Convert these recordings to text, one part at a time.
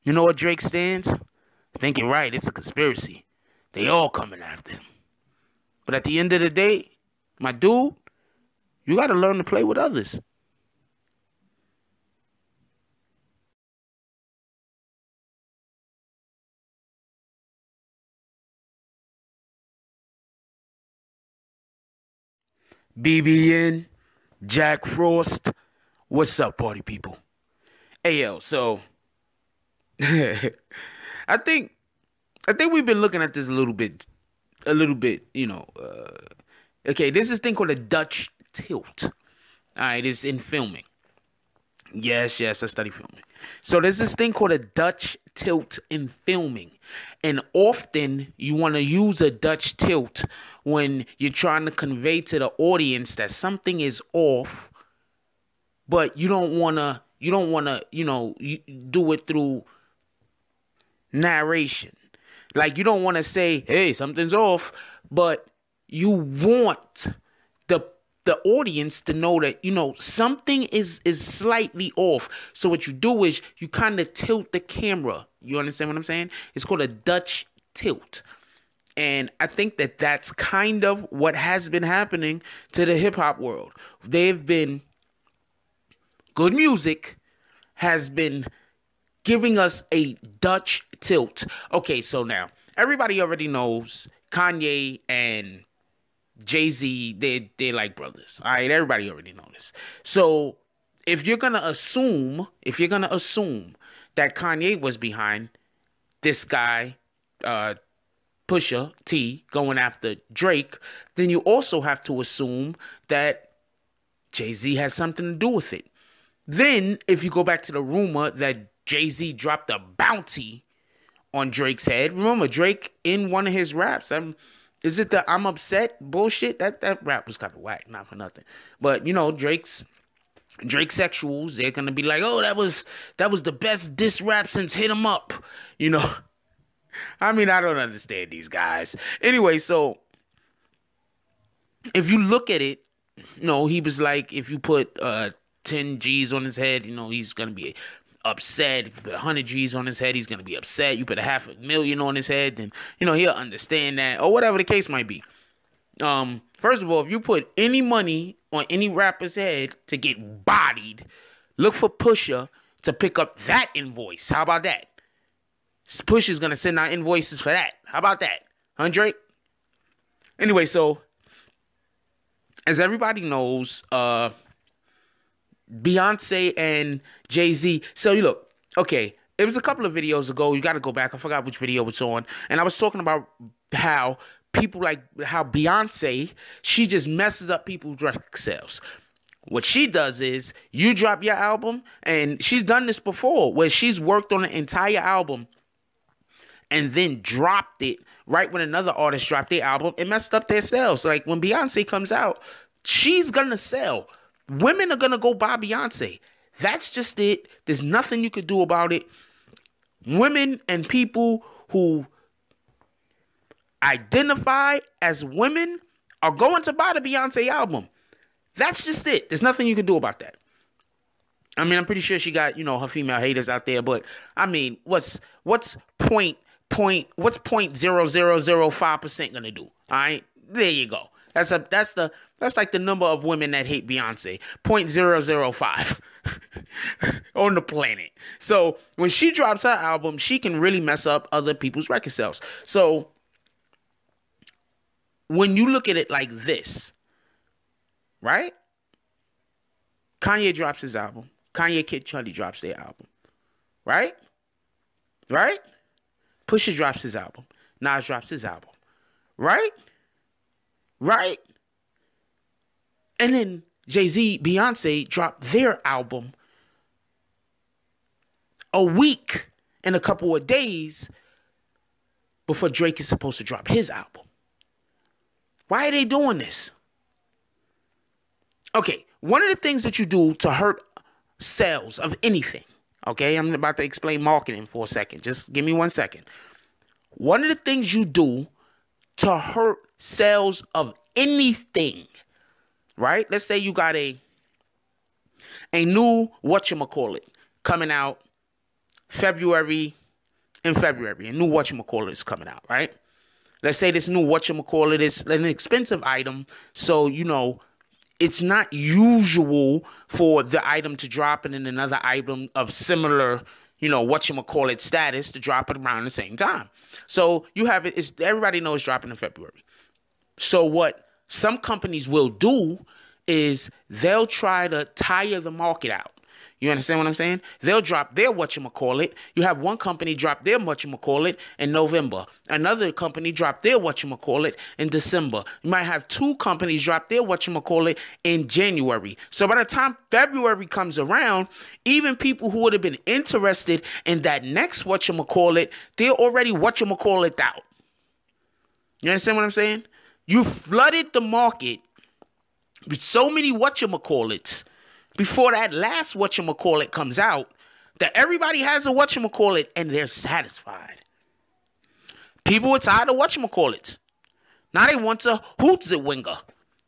You know what Drake stands? I think you're right. It's a conspiracy. They all coming after him. But at the end of the day, my dude, you got to learn to play with others. BBN, Jack Frost, what's up, party people? Hey yo, so I think I think we've been looking at this a little bit. Okay, there's this thing called a Dutch tilt. All right, it's in filming. Yes, yes, I study filming. So there's this thing called a Dutch tilt in filming. And often you want to use a Dutch tilt when you're trying to convey to the audience that something is off, but you do it through narration. Like you don't want to say, "Hey, something's off," but you want the the audience to know that something is slightly off. So what you do is you kind of tilt the camera. You understand what I'm saying? It's called a Dutch tilt. And I think that that's kind of what has been happening to the hip hop world. They've been good music has been giving us a Dutch tilt. Okay, so now everybody already knows Kanye and Jay-Z, they're like brothers. All right, everybody already knows this. So if you're gonna assume that Kanye was behind this guy, Pusha T, going after Drake, then you also have to assume that Jay-Z has something to do with it. Then, if you go back to the rumor that Jay-Z dropped a bounty on Drake's head, remember Drake in one of his raps, is it the "I'm upset" bullshit? That rap was kind of whack, not for nothing. But Drake's sexuals, they're gonna be like, "Oh, that was the best diss rap since Hit 'Em Up." I mean, I don't understand these guys. Anyway, so if you look at it, he was like, if you put 10 G's on his head, he's gonna be upset. If you put 100 G's on his head, he's gonna be upset. You put a 500,000 on his head, then he'll understand that, or whatever the case might be. First of all, if you put any money on any rapper's head to get bodied, look for Pusha to pick up that invoice. How about that? Pusha's gonna send out invoices for that. How about that, Drake? Anyway, so as everybody knows, Beyonce and Jay-Z. So you look, okay, it was a couple of videos ago. You got to go back. I forgot which video it's on. And I was talking about how Beyonce, she just messes up people's record sales. What she does is you drop your album, and she's done this before where she's worked on an entire album and then dropped it right when another artist dropped their album and messed up their sales. Like when Beyonce comes out, she's going to sell. Women are going to go buy Beyonce. That's just it. There's nothing you could do about it. Women and people who identify as women are going to buy the Beyonce album. That's just it. There's nothing you can do about that. I mean, I'm pretty sure she got, her female haters out there, but I mean, what's 0.0005% going to do? All right, there you go. That's like the number of women that hate Beyonce, 0.005 on the planet. So when she drops her album, she can really mess up other people's record sales. So when you look at it like this, right? Kanye drops his album. Kanye Kid Cudi drops their album. Right? Right? Pusha drops his album. Nas drops his album. Right? Right? And then Jay-Z, Beyonce dropped their album a week and a couple of days before Drake is supposed to drop his album. Why are they doing this? Okay, one of the things that you do to hurt sales of anything, okay, I'm about to explain marketing for a second. Just give me 1 second. One of the things you do to hurt sales of anything, right? Let's say you got a new whatchamacallit coming out February, a new whatchamacallit is coming out, right? Let's say this new whatchamacallit is an expensive item, so, you know, it's not usual for the item to drop and then another item of similar, you know, whatchamacallit status to drop it around the same time. So you have it, everybody knows dropping in February. So what some companies will do is they'll try to tire the market out. You understand what I'm saying? They'll drop their whatchamacallit. You have one company drop their whatchamacallit in November. Another company drop their whatchamacallit in December. You might have two companies drop their whatchamacallit in January. So by the time February comes around, even people who would have been interested in that next whatchamacallit, they're already whatchamacallit out. You understand what I'm saying? You flooded the market with so many whatchamacallits before that last whatchamacallit comes out that everybody has a whatchamacallit and they're satisfied. People are tired of whatchamacallits. Now they want a Hootsie-winger.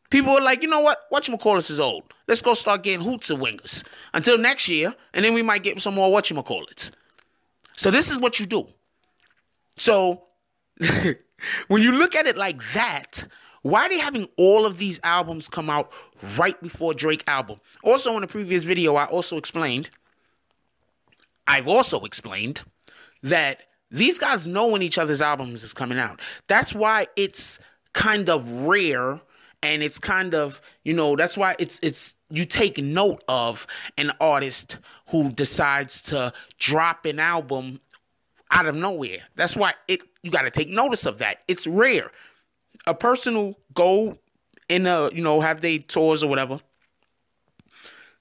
People are like, you know what? Whatchamacallits is old. Let's go start getting Hootsie-wingers until next year, and then we might get some more whatchamacallits. So this is what you do. So when you look at it like that, why are they having all of these albums come out right before Drake album? Also, in the previous video, I've also explained that these guys know when each other's albums is coming out. That's why it's kind of rare, and it's kind of, you know, that's why it's you take note of an artist who decides to drop an album out of nowhere. That's why you got to take notice of that. It's rare. A person who go in have their tours or whatever,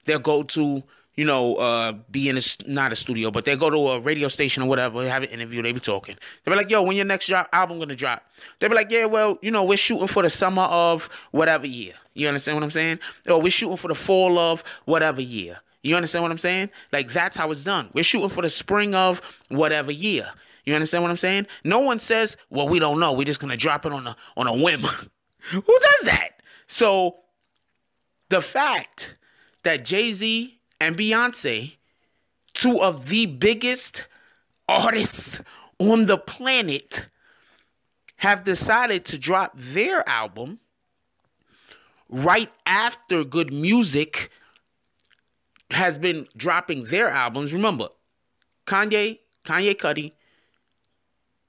they'll go to, be in not a studio, but they'll go to a radio station or whatever, have an interview, they be talking. They'll be like, yo, when your next album gonna drop? They'll be like, yeah, well, we're shooting for the summer of whatever year. You understand what I'm saying? Or we're shooting for the fall of whatever year. You understand what I'm saying? Like, that's how it's done. We're shooting for the spring of whatever year. You understand what I'm saying? No one says, well, we don't know. We're just going to drop it on a whim. Who does that? So the fact that Jay-Z and Beyonce, two of the biggest artists on the planet, have decided to drop their album right after Good Music has been dropping their albums. Remember, Kanye Cudi,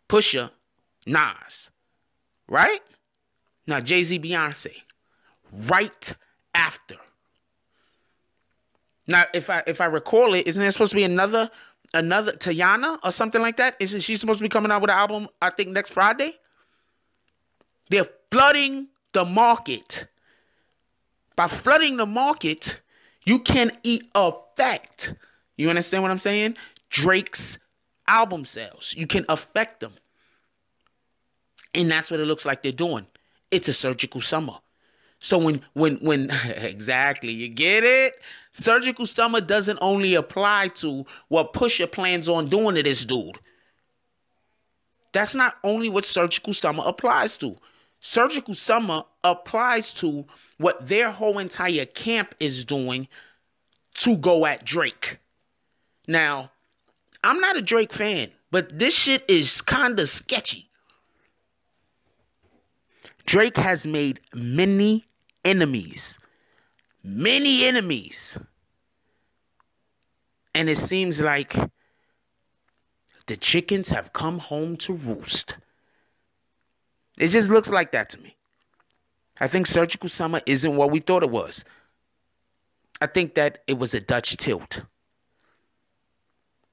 Pusha, Nas, right? Now Jay-Z, Beyonce, right after. Now, if I recall it, isn't there supposed to be another Teyana or something like that? Isn't she supposed to be coming out with an album, I think, next Friday? They're flooding the market. By flooding the market, you can affect, you understand what I'm saying? Drake's album sales. You can affect them. And that's what it looks like they're doing. It's a surgical summer. So when exactly, you get it? Surgical summer doesn't only apply to what Pusha plans on doing to this dude. That's not only what surgical summer applies to. Surgical summer applies to what their whole entire camp is doing to go at Drake. Now, I'm not a Drake fan, but this shit is kind of sketchy. Drake has made many enemies. Many enemies. And it seems like the chickens have come home to roost. It just looks like that to me. I think surgical summer isn't what we thought it was. I think that it was a Dutch tilt.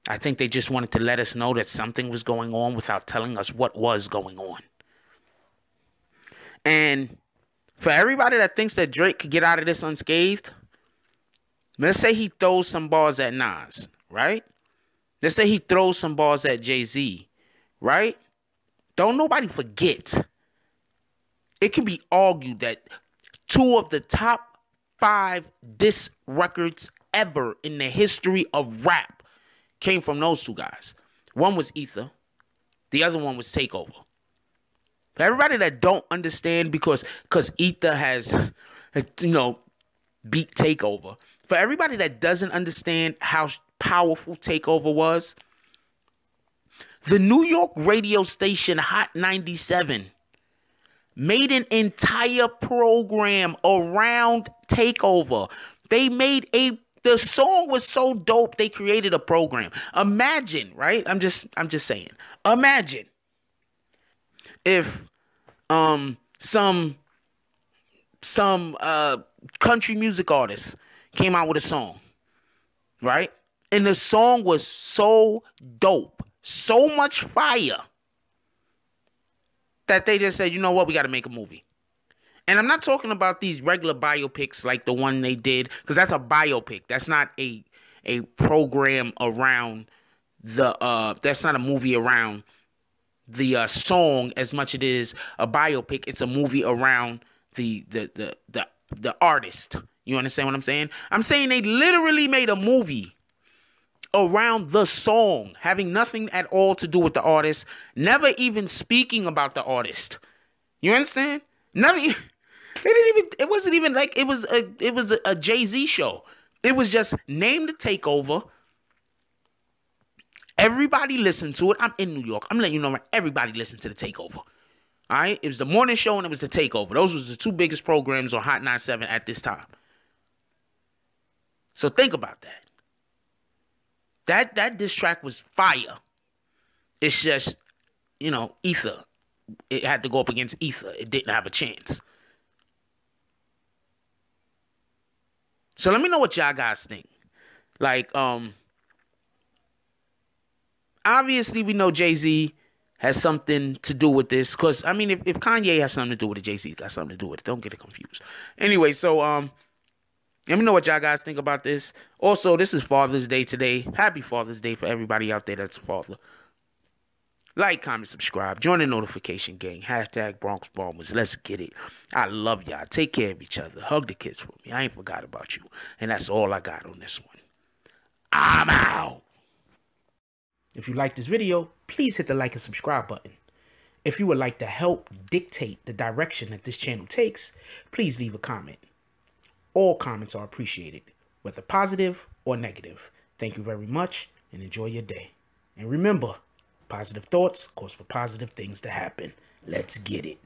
I think they just wanted to let us know that something was going on without telling us what was going on. And for everybody that thinks that Drake could get out of this unscathed, let's say he throws some balls at Nas, right? Let's say he throws some balls at Jay-Z, right? Don't nobody forget. It can be argued that two of the top 5 diss records ever in the history of rap came from those two guys. One was Ether. The other one was Takeover. For everybody that don't understand, because Ether has, beat Takeover. For everybody that doesn't understand how powerful Takeover was, The New York radio station Hot 97 made an entire program around Takeover. They made the song was so dope, they created a program. Imagine, right? I'm just saying. Imagine if some country music artist came out with a song, right? And the song was so dope, so much fire, that they just said, you know what, we got to make a movie. And I'm not talking about these regular biopics like the one they did, because that's a biopic. That's not a program around the that's not a movie around the song as much it is a biopic. It's a movie around the artist. You understand what I'm saying? I'm saying they literally made a movie around the song, having nothing at all to do with the artist, never even speaking about the artist. You understand? Never. They didn't even. It wasn't even like it was a Jay-Z show. It was just name the Takeover. Everybody listened to it. I'm in New York. I'm letting you know, everybody listened to the Takeover. All right? It was the morning show and it was the Takeover. Those was the two biggest programs on Hot 97 at this time. So think about that. That diss track was fire. It's just, Ether. It had to go up against Ether. It didn't have a chance. So let me know what y'all guys think. Like, obviously we know Jay-Z has something to do with this. Because, I mean, if Kanye has something to do with it, Jay-Z got something to do with it. Don't get it confused. Anyway, so, let me know what y'all guys think about this. Also, this is Father's Day today. Happy Father's Day for everybody out there that's a father. Like, comment, subscribe. Join the notification gang. Hashtag Bronx Bombers. Let's get it. I love y'all. Take care of each other. Hug the kids for me. I ain't forgot about you. And that's all I got on this one. I'm out. If you like this video, please hit the like and subscribe button. If you would like to help dictate the direction that this channel takes, please leave a comment. All comments are appreciated, whether positive or negative. Thank you very much and enjoy your day. And remember, positive thoughts cause for positive things to happen. Let's get it.